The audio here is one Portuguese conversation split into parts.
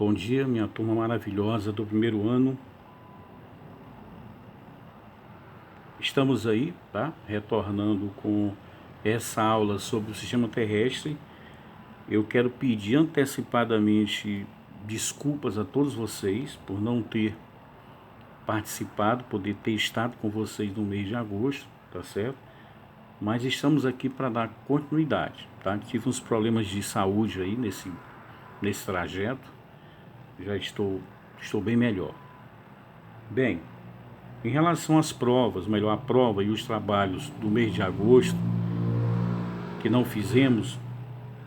Bom dia, minha turma maravilhosa do primeiro ano. Estamos aí, tá? Retornando com essa aula sobre o sistema terrestre. Eu quero pedir antecipadamente desculpas a todos vocês por não ter participado, poder ter estado com vocês no mês de agosto, tá certo? Mas estamos aqui para dar continuidade, tá? Tive uns problemas de saúde aí nesse trajeto. Já estou bem melhor. Bem, em relação às provas, melhor, a prova e os trabalhos do mês de agosto que não fizemos,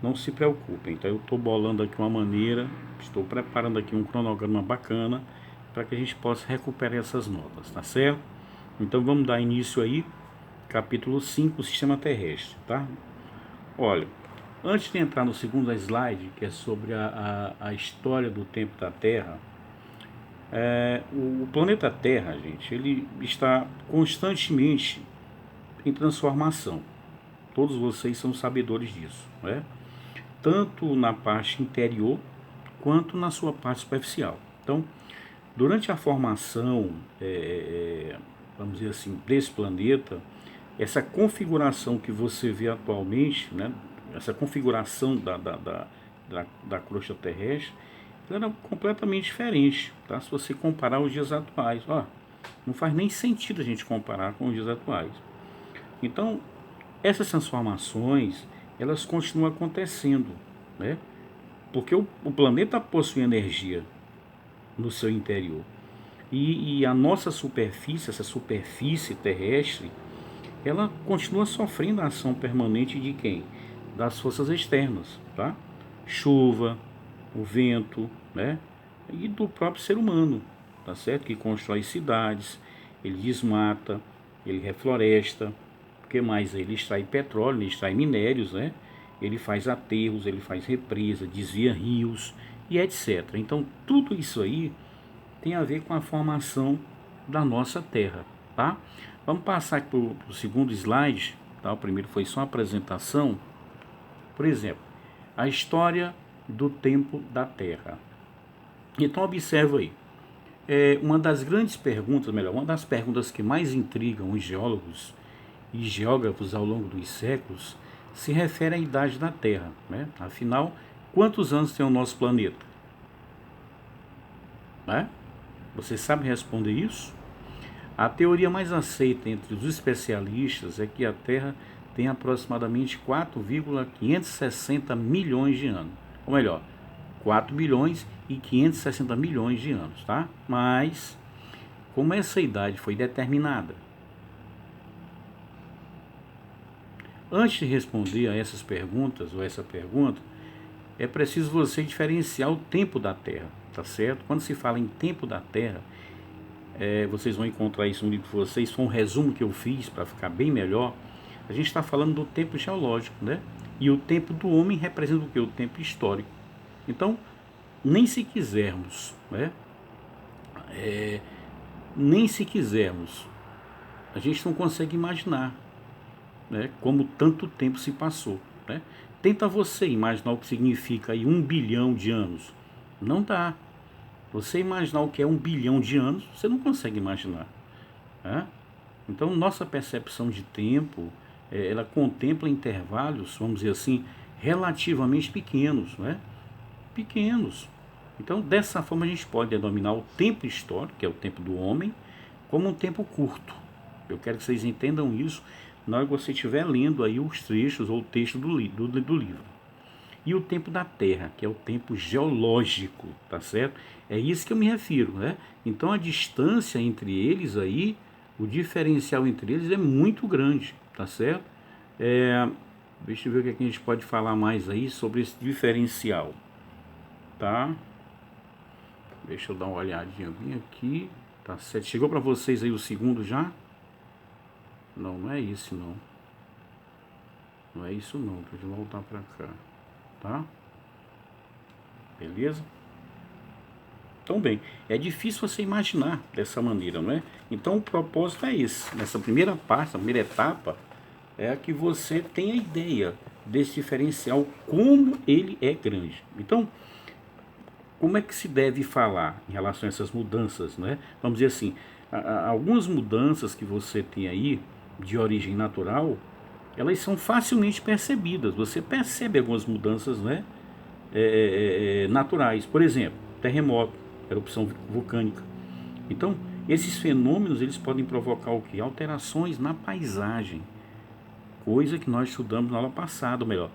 não se preocupem, tá? Eu estou bolando aqui uma maneira, estou preparando aqui um cronograma bacana para que a gente possa recuperar essas notas, tá certo? Então vamos dar início aí, capítulo 5, Sistema Terrestre, tá? Olha, antes de entrar no segundo slide, que é sobre a história do tempo da Terra, o planeta Terra, gente, ele está constantemente em transformação. Todos vocês são sabedores disso, né? Tanto na parte interior quanto na sua parte superficial. Então, durante a formação, vamos dizer assim, desse planeta, essa configuração que você vê atualmente, né? Essa configuração da crosta terrestre, ela era completamente diferente, tá? Se você comparar os dias atuais, ó, não faz nem sentido a gente comparar com os dias atuais. Então, essas transformações, elas continuam acontecendo, né? Porque o planeta possui energia no seu interior. E a nossa superfície, essa superfície terrestre, ela continua sofrendo a ação permanente de quem? Das forças externas, tá? Chuva, o vento, né? E do próprio ser humano, tá certo? Que constrói cidades, ele desmata, ele refloresta, o que mais? Ele extrai petróleo, ele extrai minérios, né? Ele faz aterros, ele faz represa, desvia rios e etc. Então tudo isso aí tem a ver com a formação da nossa Terra, tá? Vamos passar aqui para o segundo slide, tá? O primeiro foi só uma apresentação. Por exemplo, a história do tempo da Terra. Então observa aí, uma das grandes perguntas, melhor, uma das perguntas que mais intrigam os geólogos e geógrafos ao longo dos séculos se refere à idade da Terra, né? Afinal, quantos anos tem o nosso planeta? Né? Você sabe responder isso? A teoria mais aceita entre os especialistas é que a Terra tem aproximadamente 4,560 milhões de anos. Ou melhor, 4 bilhões e 560 milhões de anos, tá? Mas, como essa idade foi determinada? Antes de responder a essas perguntas, ou essa pergunta, é preciso você diferenciar o tempo da Terra, tá certo? Quando se fala em tempo da Terra, vocês vão encontrar isso no livro de vocês, foi um resumo que eu fiz para ficar bem melhor. A gente está falando do tempo geológico, né? E o tempo do homem representa o que? O tempo histórico. Então, nem se quisermos, né? Nem se quisermos, a gente não consegue imaginar, né? Como tanto tempo se passou, né? Tenta você imaginar o que significa aí 1 bilhão de anos. Não dá. Você imaginar o que é 1 bilhão de anos, você não consegue imaginar, né? Então, nossa percepção de tempo, ela contempla intervalos, vamos dizer assim, relativamente pequenos, né? Pequenos. Então, dessa forma, a gente pode denominar o tempo histórico, que é o tempo do homem, como um tempo curto. Eu quero que vocês entendam isso na hora que você estiver lendo aí os trechos ou o texto do livro. E o tempo da Terra, que é o tempo geológico, tá certo? É isso que eu me refiro, né? Então a distância entre eles aí, o diferencial entre eles é muito grande, tá certo? Deixa eu ver o que a gente pode falar mais aí sobre esse diferencial, tá? Deixa eu dar uma olhadinha bem aqui, tá certo? Chegou para vocês aí o segundo já? Não, não é isso não. Não é isso não, deixa eu voltar para cá, tá? Beleza? Então, bem, é difícil você imaginar dessa maneira, não é? Então, o propósito é esse. Nessa primeira parte, a primeira etapa, é que você tenha ideia desse diferencial, como ele é grande. Então, como é que se deve falar em relação a essas mudanças, né? Vamos dizer assim, algumas mudanças que você tem aí de origem natural, elas são facilmente percebidas. Você percebe algumas mudanças, né, naturais. Por exemplo, terremoto, erupção vulcânica. Então, esses fenômenos eles podem provocar o quê? Alterações na paisagem, coisa que nós estudamos na aula passada, ou melhor,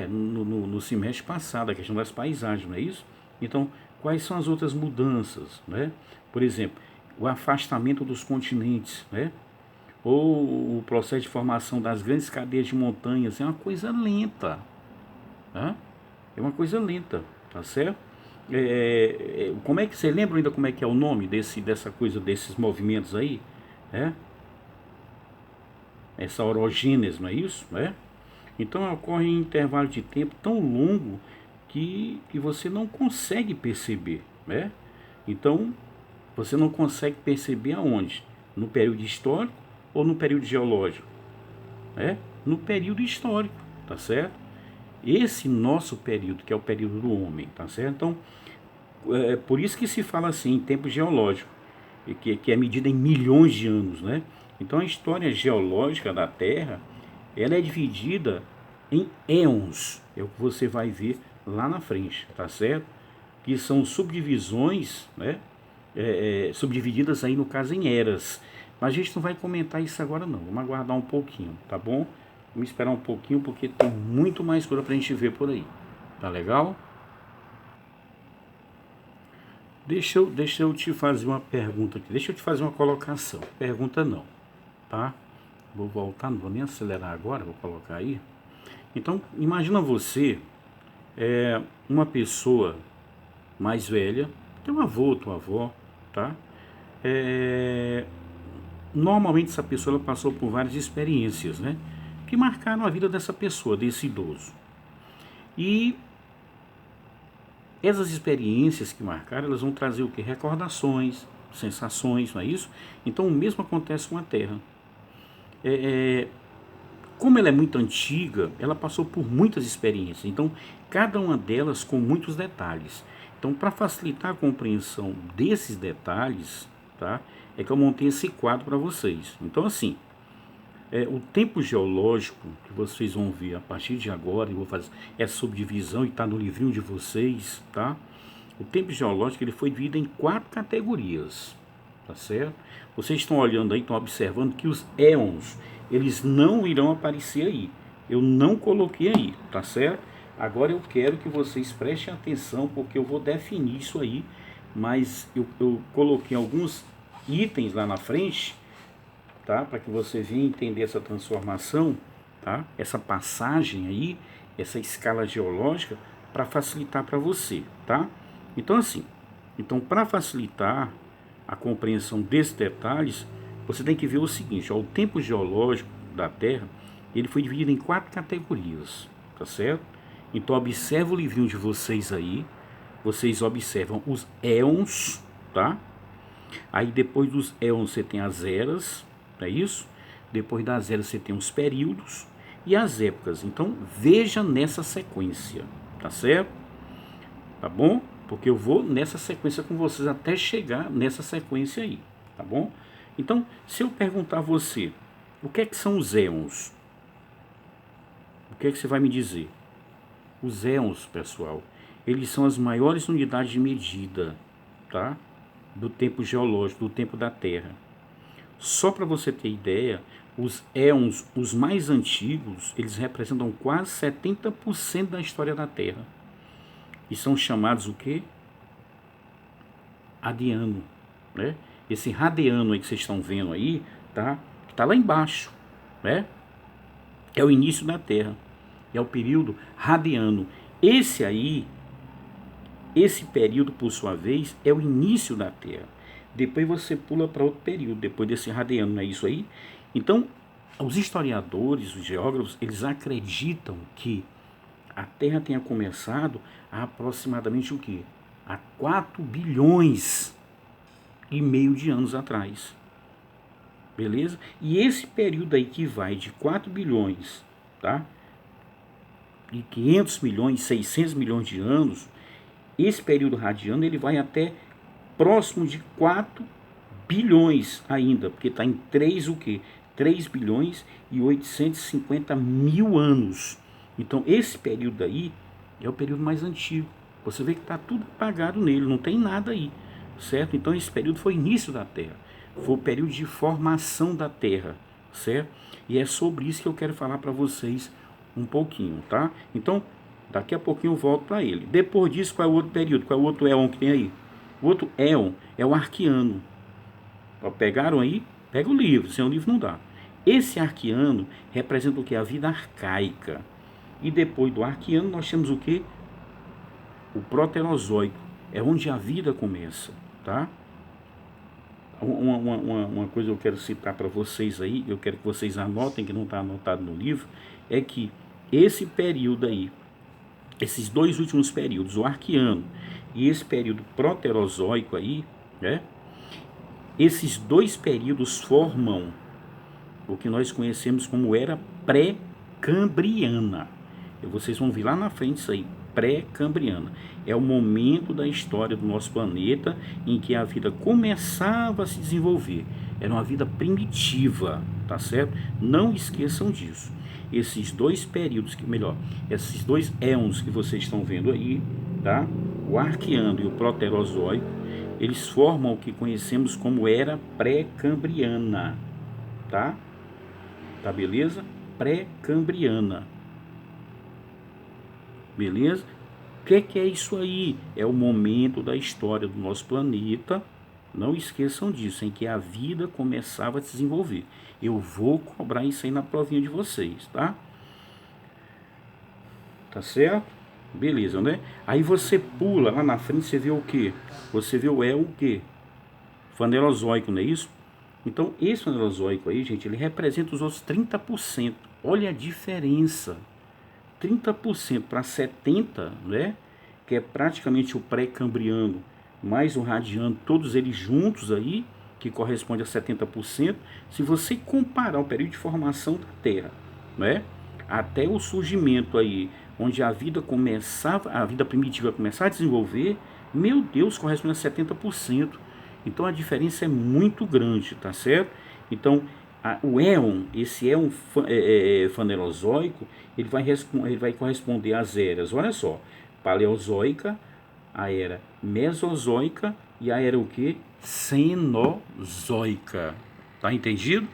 no semestre passado, a questão das paisagens, não é isso? Então, quais são as outras mudanças, né? Por exemplo, o afastamento dos continentes, né? Ou o processo de formação das grandes cadeias de montanhas é uma coisa lenta, né? É uma coisa lenta, tá certo? Como é que você lembra ainda como é que é o nome dessa coisa, desses movimentos aí? É? Essa orogênese, não é isso? É? Então ocorre em intervalo de tempo tão longo que você não consegue perceber, né? Então você não consegue perceber aonde? No período histórico ou no período geológico? É? No período histórico, tá certo? Esse nosso período, que é o período do homem, tá certo? Então, por isso que se fala assim, em tempo geológico, que é medida em milhões de anos, né? Então, a história geológica da Terra, ela é dividida em éons, é o que você vai ver lá na frente, tá certo? Que são subdivisões, né? Subdivididas aí, no caso, em eras. Mas a gente não vai comentar isso agora não, vamos aguardar um pouquinho, tá bom? Vamos esperar um pouquinho porque tem muito mais coisa pra gente ver por aí, tá legal? Deixa eu te fazer uma pergunta aqui, deixa eu te fazer uma colocação, pergunta não, tá? Vou voltar, não vou nem acelerar agora, vou colocar aí. Então, imagina você, uma pessoa mais velha, teu avô, tua avó, tá? É, Normalmente essa pessoa ela passou por várias experiências, né? Que marcaram a vida dessa pessoa, desse idoso. E essas experiências que marcaram, elas vão trazer o que? Recordações, sensações, não é isso? Então o mesmo acontece com a Terra. Como ela é muito antiga, ela passou por muitas experiências. Então, cada uma delas com muitos detalhes. Então, para facilitar a compreensão desses detalhes, tá? É que eu montei esse quadro para vocês. Então, assim, o tempo geológico que vocês vão ver a partir de agora, eu vou fazer essa subdivisão e está no livrinho de vocês, tá? O tempo geológico ele foi dividido em 4 categorias, tá certo? Vocês estão olhando aí, estão observando que os éons, eles não irão aparecer aí. Eu não coloquei aí, tá certo? Agora eu quero que vocês prestem atenção, porque eu vou definir isso aí, mas eu coloquei alguns itens lá na frente, tá? Para que você venha entender essa transformação, tá? Essa passagem aí, essa escala geológica, para facilitar para você, tá? Então assim, para facilitar a compreensão desses detalhes, você tem que ver o seguinte, ó, o tempo geológico da Terra, ele foi dividido em 4 categorias, tá certo? Então observa o livrinho de vocês aí, vocês observam os éons, tá? Aí depois dos éons você tem as eras, não é isso? Depois das eras você tem os períodos e as épocas. Então veja nessa sequência, tá certo? Tá bom? Porque eu vou nessa sequência com vocês até chegar nessa sequência aí, tá bom? Então, se eu perguntar a você, o que é que são os éons? O que é que você vai me dizer? Os éons, pessoal, eles são as maiores unidades de medida, tá? Do tempo geológico, do tempo da Terra. Só para você ter ideia, os éons, os mais antigos, eles representam quase 70% da história da Terra. E são chamados o quê? Adiano, né? Esse radiano aí que vocês estão vendo aí, tá? Tá lá embaixo, né? É o início da Terra. É o período radiano. Esse aí, esse período, por sua vez, é o início da Terra. Depois você pula para outro período, depois desse radiano, não é isso aí? Então, os historiadores, os geógrafos, eles acreditam que a Terra tenha começado há aproximadamente o quê? Há 4 bilhões e meio de anos atrás. Beleza? E esse período aí que vai de 4 bilhões, tá? E 500 milhões, 600 milhões de anos, Esse período radiano ele vai até próximo de 4 bilhões ainda, porque está em 3 o quê? 3 bilhões e 850 mil anos. Então esse período aí é o período mais antigo. Você vê que está tudo apagado nele, não tem nada aí, certo? Então esse período foi o início da Terra, foi o período de formação da Terra, certo? E é sobre isso que eu quero falar para vocês um pouquinho, tá? Então daqui a pouquinho eu volto para ele. Depois disso, qual é o outro período? Qual é o outro éon que tem aí? O outro éon é o arquiano. Pegaram aí? Pega o livro, sem o livro não dá. Esse arquiano representa o que? A vida arcaica. E depois do arquiano nós temos o que? O proterozoico. É onde a vida começa, tá? Uma coisa que eu quero citar para vocês aí, eu quero que vocês anotem, que não está anotado no livro, é que esse período aí, esses dois últimos períodos, o arquiano e esse período proterozoico aí, né? Esses dois períodos formam o que nós conhecemos como era pré-cambriana. Vocês vão ver lá na frente isso aí, pré-cambriana. É o momento da história do nosso planeta em que a vida começava a se desenvolver. Era uma vida primitiva, tá certo? Não esqueçam disso. Esses dois períodos, esses dois éons que vocês estão vendo aí, tá? O arquiano e o proterozoico, eles formam o que conhecemos como era pré-cambriana, tá? Tá beleza? Pré-cambriana. Beleza? O que é isso aí? É o momento da história do nosso planeta. Não esqueçam disso, em que a vida começava a se desenvolver. Eu vou cobrar isso aí na provinha de vocês, tá? Tá certo? Beleza, né? Aí você pula lá na frente, você vê o quê? Você vê o quê? Fanerozoico, não é isso? Então, esse fanerozoico aí, gente, ele representa os outros 30%. Olha a diferença. 30% para 70%, né? Que é praticamente o pré-cambriano mais o radiano, todos eles juntos aí, que corresponde a 70%. Se você comparar o período de formação da Terra, né? Até o surgimento aí, onde a vida começava, a vida primitiva começar a desenvolver, meu Deus, corresponde a 70%. Então a diferença é muito grande, tá certo? Então o éon, esse éon fanerozoico, ele vai corresponder às eras, olha só, paleozoica, a era mesozoica e a era o que? Cenozoica. Tá entendido?